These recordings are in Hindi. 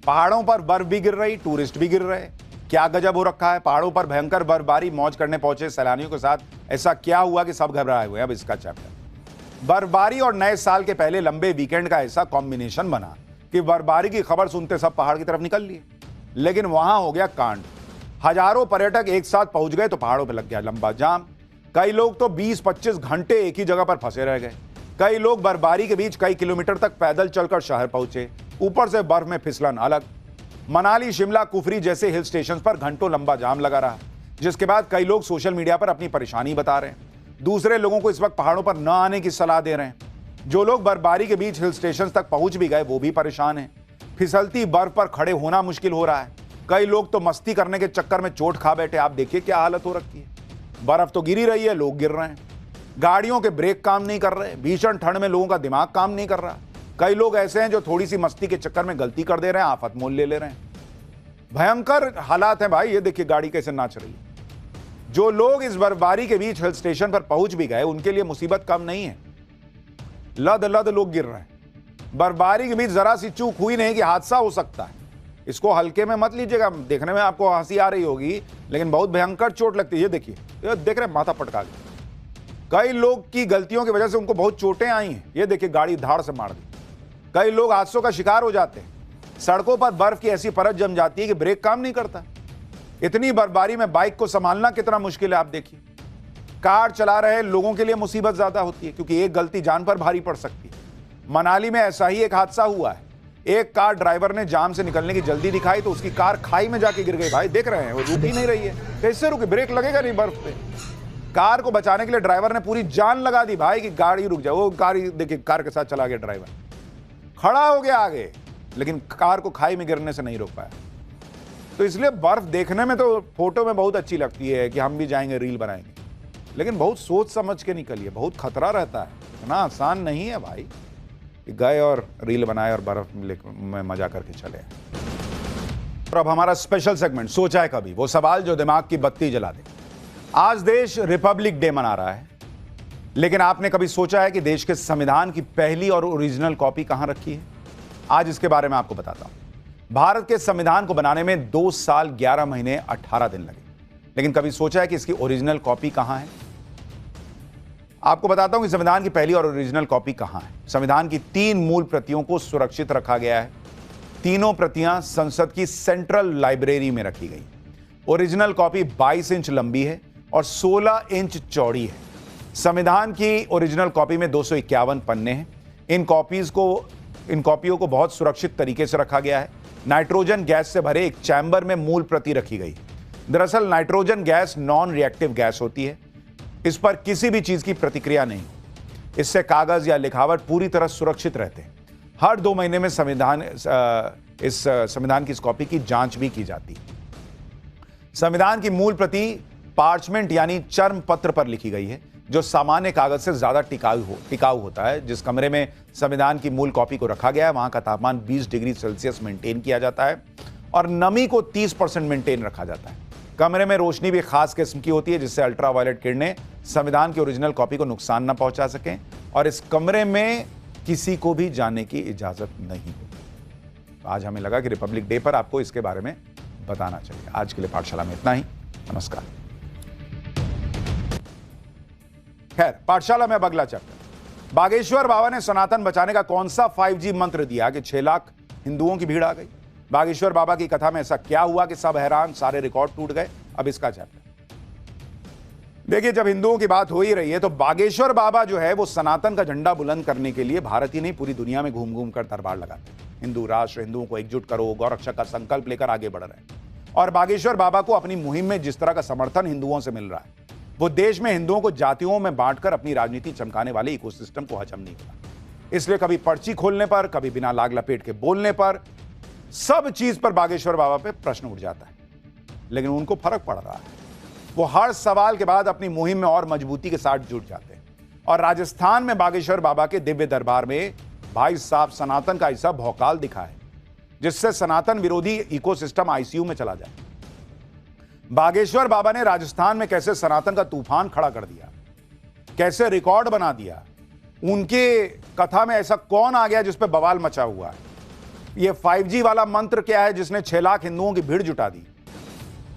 पहाड़ों पर बर्फ भी गिर रही, टूरिस्ट भी गिर रहे। क्या गजब हो रखा है। पहाड़ों पर भयंकर बर्फबारी, मौज करने पहुंचे सैलानियों के साथ ऐसा क्या हुआ कि सब घबराए हुए हैं। अब इसका चैप्टर। बर्फबारी और नए साल के पहले लंबे वीकेंड का ऐसा कॉम्बिनेशन बना कि बर्फबारी की खबर सुनते सब पहाड़ की तरफ निकल लिए। लेकिन वहां हो गया कांड। हजारों पर्यटक एक साथ पहुंच गए तो पहाड़ों पर लग गया लंबा जाम। कई लोग तो 20-25 घंटे एक ही जगह पर फंसे रह गए। कई लोग बर्फबारी के बीच कई किलोमीटर तक पैदल चलकर शहर पहुंचे। ऊपर से बर्फ में फिसलन अलग। मनाली, शिमला, कुफरी जैसे हिल स्टेशन पर घंटों लंबा जाम लगा रहा, जिसके बाद कई लोग सोशल मीडिया पर अपनी परेशानी बता रहे हैं। दूसरे लोगों को इस वक्त पहाड़ों पर न आने की सलाह दे रहे हैं। जो लोग बर्फबारी के बीच हिल स्टेशन तक पहुंच भी गए वो भी परेशान हैं। फिसलती बर्फ पर खड़े होना मुश्किल हो रहा है। कई लोग तो मस्ती करने के चक्कर में चोट खा बैठे। आप देखिए क्या हालत हो रखी है। बर्फ तो गिरी रही है, लोग गिर रहे हैं। गाड़ियों के ब्रेक काम नहीं कर रहे। भीषण ठंड में लोगों का दिमाग काम नहीं कर रहा। कई लोग ऐसे हैं जो थोड़ी सी मस्ती के चक्कर में गलती कर दे रहे हैं, आफत मोल ले रहे हैं। भयंकर हालात हैं भाई। ये देखिए गाड़ी कैसे नाच रही है। जो लोग इस बर्फबारी के बीच हिल स्टेशन पर पहुंच भी गए उनके लिए मुसीबत कम नहीं है। लद लद लोग गिर रहे हैं। बर्फबारी के बीच जरा सी चूक हुई नहीं कि हादसा हो सकता है। इसको हल्के में मत लीजिएगा। देखने में आपको हंसी आ रही होगी लेकिन बहुत भयंकर चोट लगती है। ये देखिए, ये देख रहे माथा पटका गया। कई लोग की गलतियों की वजह से उनको बहुत चोटें आई हैं। ये देखिए गाड़ी धाड़ से मार दी। कई लोग हादसों का शिकार हो जाते हैं। सड़कों पर बर्फ की ऐसी परत जम जाती है कि ब्रेक काम नहीं करता। इतनी बर्फबारी में बाइक को संभालना कितना मुश्किल है आप देखिए। कार चला रहे लोगों के लिए मुसीबत ज्यादा होती है क्योंकि एक गलती जान पर भारी पड़ सकती है। मनाली में ऐसा ही एक हादसा हुआ है। एक कार ड्राइवर ने जाम से निकलने की जल्दी दिखाई तो उसकी कार खाई में जाके गिर गई। भाई देख रहे हैं वो रुक ही नहीं रही है। कैसे रुके? ब्रेक लगेगा नहीं बर्फ पे। कार को बचाने के लिए ड्राइवर ने पूरी जान लगा दी भाई कि गाड़ी रुक जाए। वो कार देखिए कार के साथ चला गया। ड्राइवर खड़ा हो गया आगे लेकिन कार को खाई में गिरने से नहीं रोक पाया। तो इसलिए बर्फ देखने में तो फोटो में बहुत अच्छी लगती है कि हम भी जाएंगे रील बनाएंगे, लेकिन बहुत सोच समझ के निकलिए। बहुत खतरा रहता है। इतना आसान नहीं है भाई कि गए और रील बनाए और बर्फ में मजा करके चले। और अब हमारा स्पेशल सेगमेंट सोचा है कभी, वो सवाल जो दिमाग की बत्ती जला दे। आज देश रिपब्लिक डे मना रहा है, लेकिन आपने कभी सोचा है कि देश के संविधान की पहली और ओरिजिनल कॉपी कहां रखी है? आज इसके बारे में आपको बताता हूं। भारत के संविधान को बनाने में 2 साल 11 महीने 18 दिन लगे, लेकिन कभी सोचा है कि इसकी ओरिजिनल कॉपी कहां है? आपको बताता हूं कि संविधान की पहली और ओरिजिनल कॉपी कहां है। संविधान की 3 मूल प्रतियों को सुरक्षित रखा गया है। तीनों प्रतियां संसद की सेंट्रल लाइब्रेरी में रखी गई। ओरिजिनल कॉपी 22 इंच लंबी है और 16 इंच चौड़ी है। संविधान की ओरिजिनल कॉपी में 251 पन्ने हैं। इन कॉपियों को बहुत सुरक्षित तरीके से रखा गया है। नाइट्रोजन गैस से भरे एक चैम्बर में मूल प्रति रखी गई। दरअसल nitrogen gas non reactive gas होती है। इस पर किसी भी चीज की प्रतिक्रिया नहीं। इससे कागज या लिखावट पूरी तरह सुरक्षित रहते हैं। हर 2 महीने में संविधान की इस कॉपी की जांच भी की जाती है। संविधान की मूल प्रति पार्चमेंट यानी चर्म पत्र पर लिखी गई है, जो सामान्य कागज से ज्यादा टिकाऊ होता है। जिस कमरे में संविधान की मूल कॉपी को रखा गया है वहां का तापमान 20 डिग्री सेल्सियस मेंटेन किया जाता है और नमी को 30% मेंटेन रखा जाता है। कमरे में रोशनी भी खास किस्म की होती है जिससे अल्ट्रावायलेट किरणें संविधान की ओरिजिनल कॉपी को नुकसान न पहुंचा सकें और इस कमरे में किसी को भी जाने की इजाजत नहीं होती। आज हमें लगा कि रिपब्लिक डे पर आपको इसके बारे में बताना चाहिए। आज के लिए पाठशाला में इतना ही। नमस्कार। खैर, पाठशाला में अब अगला चैप्टर। बागेश्वर बाबा ने सनातन बचाने का कौन सा 5G मंत्र दिया कि 6 लाख हिंदुओं की भीड़ आ गई? बागेश्वर बाबा की कथा में ऐसा क्या हुआ कि सब हैरान, सारे रिकॉर्ड टूट गए? अब इसका चैप्टर देखिए। जब हिंदुओं की बात हो ही रही है तो बागेश्वर बाबा जो है वो सनातन का झंडा बुलंद करने के लिए भारत ही नहीं पूरी दुनिया में घूम घूम कर दरबार लगाते हैं। हिंदू राष्ट्र, हिंदुओं को एकजुट करो, गौरक्षा का संकल्प लेकर आगे बढ़ रहे हैं। और बागेश्वर बाबा को अपनी मुहिम में जिस तरह का समर्थन हिंदुओं से मिल रहा है, वो देश में हिंदुओं को जातियों में बांटकर अपनी राजनीति चमकाने वाले इकोसिस्टम को हजम नहीं होता। इसलिए कभी पर्ची खोलने पर, कभी बिना लाग लपेट के बोलने पर, सब चीज पर बागेश्वर बाबा पे प्रश्न उठ जाता है। लेकिन उनको फर्क पड़ रहा है। वो हर सवाल के बाद अपनी मुहिम में और मजबूती के साथ जुट जाते हैं। और राजस्थान में बागेश्वर बाबा के दिव्य दरबार में भाई साहब सनातन का ऐसा भौकाल दिखा है जिससे सनातन विरोधी इकोसिस्टम आईसीयू में चला जाए। बागेश्वर बाबा ने राजस्थान में कैसे सनातन का तूफान खड़ा कर दिया, कैसे रिकॉर्ड बना दिया। उनके कथा में ऐसा कौन आ गया जिस पे बवाल मचा हुआ है? ये 5G वाला मंत्र क्या है जिसने 6 लाख हिंदुओं की भीड़ जुटा दी?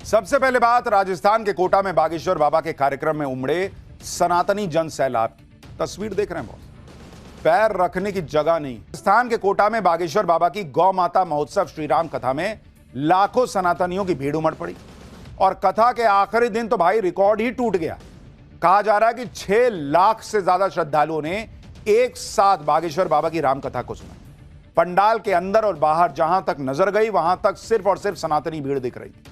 सबसे पहले बात राजस्थान के कोटा में बागेश्वर बाबा के कार्यक्रम में उमड़े सनातनी जन सैलाब की तस्वीर देख रहे हैं बॉस, पैर रखने की जगह नहीं। राजस्थान के कोटा में बागेश्वर बाबा की गौ माता महोत्सव श्रीराम कथा में लाखों सनातनियों की भीड़ उमड़ पड़ी और कथा के आखिरी दिन तो भाई रिकॉर्ड ही टूट गया। कहा जा रहा है कि 6 लाख से ज्यादा श्रद्धालुओं ने एक साथ बागेश्वर बाबा की राम कथा को सुना। पंडाल के अंदर और बाहर जहां तक नजर गई वहां तक सिर्फ और सिर्फ सनातनी भीड़ दिख रही थी।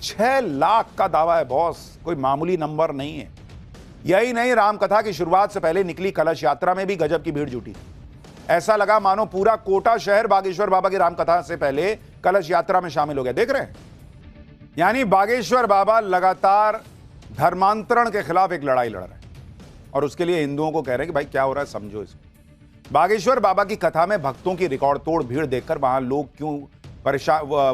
6 लाख का दावा है बॉस, कोई मामूली नंबर नहीं है। यही नहीं, रामकथा की शुरुआत से पहले निकली कलश यात्रा में भी गजब की भीड़ जुटी। ऐसा लगा मानो पूरा कोटा शहर बागेश्वर बाबा की रामकथा से पहले कलश यात्रा में शामिल हो गया। देख रहे हैं, यानी बागेश्वर बाबा लगातार धर्मांतरण के खिलाफ एक लड़ाई लड़ रहे हैं और उसके लिए हिंदुओं को कह रहे हैं कि भाई क्या हो रहा है, समझो इसको। बागेश्वर बाबा की कथा में भक्तों की रिकॉर्ड तोड़ भीड़ देखकर वहां लोग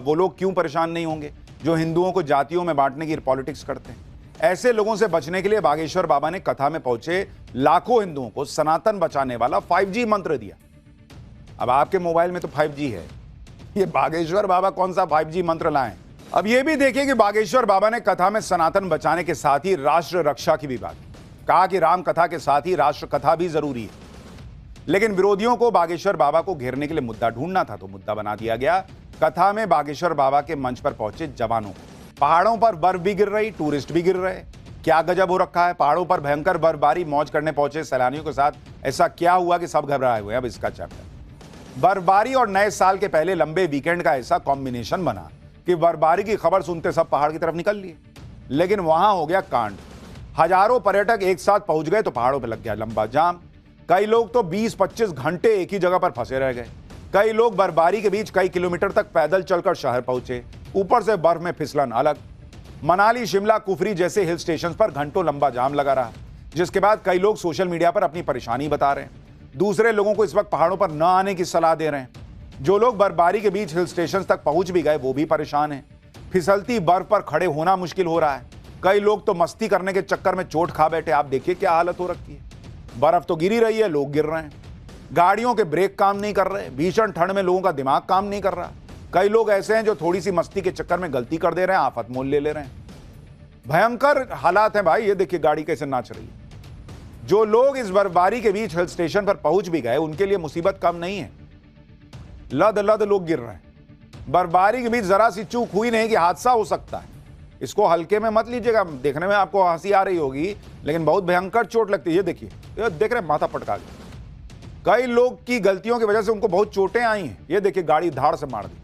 वो लोग क्यों परेशान नहीं होंगे जो हिंदुओं को जातियों में बांटने की पॉलिटिक्स करते हैं। ऐसे लोगों से बचने के लिए बागेश्वर बाबा ने कथा में पहुंचे लाखों हिंदुओं को सनातन बचाने वाला 5G मंत्र दिया। अब आपके मोबाइल में तो 5G है, ये बागेश्वर बाबा कौन सा 5G मंत्र लाएं? अब ये भी देखिए कि बागेश्वर बाबा ने कथा में सनातन बचाने के साथ ही राष्ट्र रक्षा की भी बात कहा कि राम कथा के साथ ही राष्ट्र कथा भी जरूरी है। लेकिन विरोधियों को बागेश्वर बाबा को घेरने के लिए मुद्दा ढूंढना था तो मुद्दा बना दिया गया कथा में बागेश्वर बाबा के मंच पर पहुंचे जवानों को। पहाड़ों पर बर्फ भी गिर रही, टूरिस्ट भी गिर रहे। क्या गजब हो रखा है, पहाड़ों पर भयंकर बर्फबारी, मौज करने पहुंचे सैलानियों के साथ ऐसा क्या हुआ कि सब घबराए हुए हैं। अब इसका चैप्टर, बर्फबारी और नए साल के पहले लंबे वीकेंड का ऐसा कॉम्बिनेशन बना कि बर्फबारी की खबर सुनते सब पहाड़ की तरफ निकल लिए। लेकिन वहां हो गया कांड, हजारों पर्यटक एक साथ पहुंच गए तो पहाड़ों पर लग गया लंबा जाम। कई लोग तो 20-25 घंटे एक ही जगह पर फंसे रह गए। कई लोग बर्फबारी के बीच कई किलोमीटर तक पैदल चलकर शहर पहुंचे, ऊपर से बर्फ में फिसलन अलग। मनाली, शिमला, कुफरी जैसे हिल स्टेशन पर घंटों लंबा जाम लगा रहा, जिसके बाद कई लोग सोशल मीडिया पर अपनी परेशानी बता रहे हैं। दूसरे लोगों को इस वक्त पहाड़ों पर न आने की सलाह दे रहे हैं। जो लोग बर्फबारी के बीच हिल स्टेशन तक पहुंच भी गए वो भी परेशान हैं। फिसलती बर्फ पर खड़े होना मुश्किल हो रहा है। कई लोग तो मस्ती करने के चक्कर में चोट खा बैठे। आप देखिए क्या हालत हो रखी है, बर्फ तो गिरी रही है, लोग गिर रहे हैं। गाड़ियों के ब्रेक काम नहीं कर रहे, भीषण ठंड में लोगों का दिमाग काम नहीं कर रहा। कई लोग ऐसे हैं जो थोड़ी सी मस्ती के चक्कर में गलती कर दे रहे हैं, आफत मोल ले रहे हैं। भयंकर हालात हैं भाई, ये देखिए गाड़ी कैसे नाच रही है। जो लोग इस बर्फबारी के बीच हिल स्टेशन पर पहुंच भी गए उनके लिए मुसीबत कम नहीं है। लद लद लोग गिर रहे हैं। बर्फबारी के बीच जरा सी चूक हुई नहीं कि हादसा हो सकता है। इसको हल्के में मत लीजिएगा। देखने में आपको हंसी आ रही होगी लेकिन बहुत भयंकर चोट लगती है। ये देखिए, ये देख रहे हैं, माथा पटका गया। कई लोग की गलतियों की वजह से उनको बहुत चोटें आई हैं। ये देखिए, गाड़ी धाड़ से मार दी।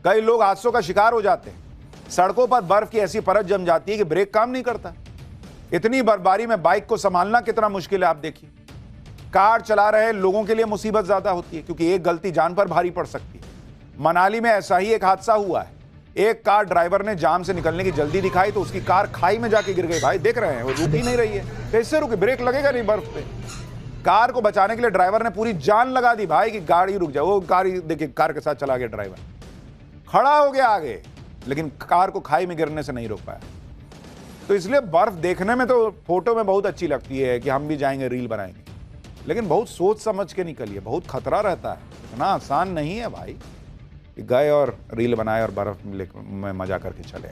कई लोग हादसों का शिकार हो जाते हैं। सड़कों पर बर्फ की ऐसी परत जम जाती है कि ब्रेक काम नहीं करता। इतनी बर्फबारी में बाइक को संभालना कितना मुश्किल है आप देखिए। कार चला रहे लोगों के लिए मुसीबत ज्यादा होती है क्योंकि एक गलती जान पर भारी पड़ सकती है। मनाली में ऐसा ही एक हादसा हुआ है। एक कार ड्राइवर ने जाम से निकलने की जल्दी दिखाई तो उसकी कार खाई में जाके गिर गई। भाई देख रहे हैं, वो रुक ही नहीं रही है। कैसे रुके, ब्रेक लगेगा नहीं बर्फ पे। कार को बचाने के लिए ड्राइवर ने पूरी जान लगा दी भाई कि गाड़ी रुक जाए। वो कार देखिए, कार के साथ चला गया ड्राइवर, खड़ा हो गया आगे, लेकिन कार को खाई में गिरने से नहीं रोक पाया। तो इसलिए बर्फ देखने में तो फोटो में बहुत अच्छी लगती है कि हम भी जाएंगे रील बनाएंगे, लेकिन बहुत सोच समझ के निकलिए, बहुत खतरा रहता है। इतना आसान नहीं है भाई कि गए और रील बनाए और बर्फ में मजा करके चले।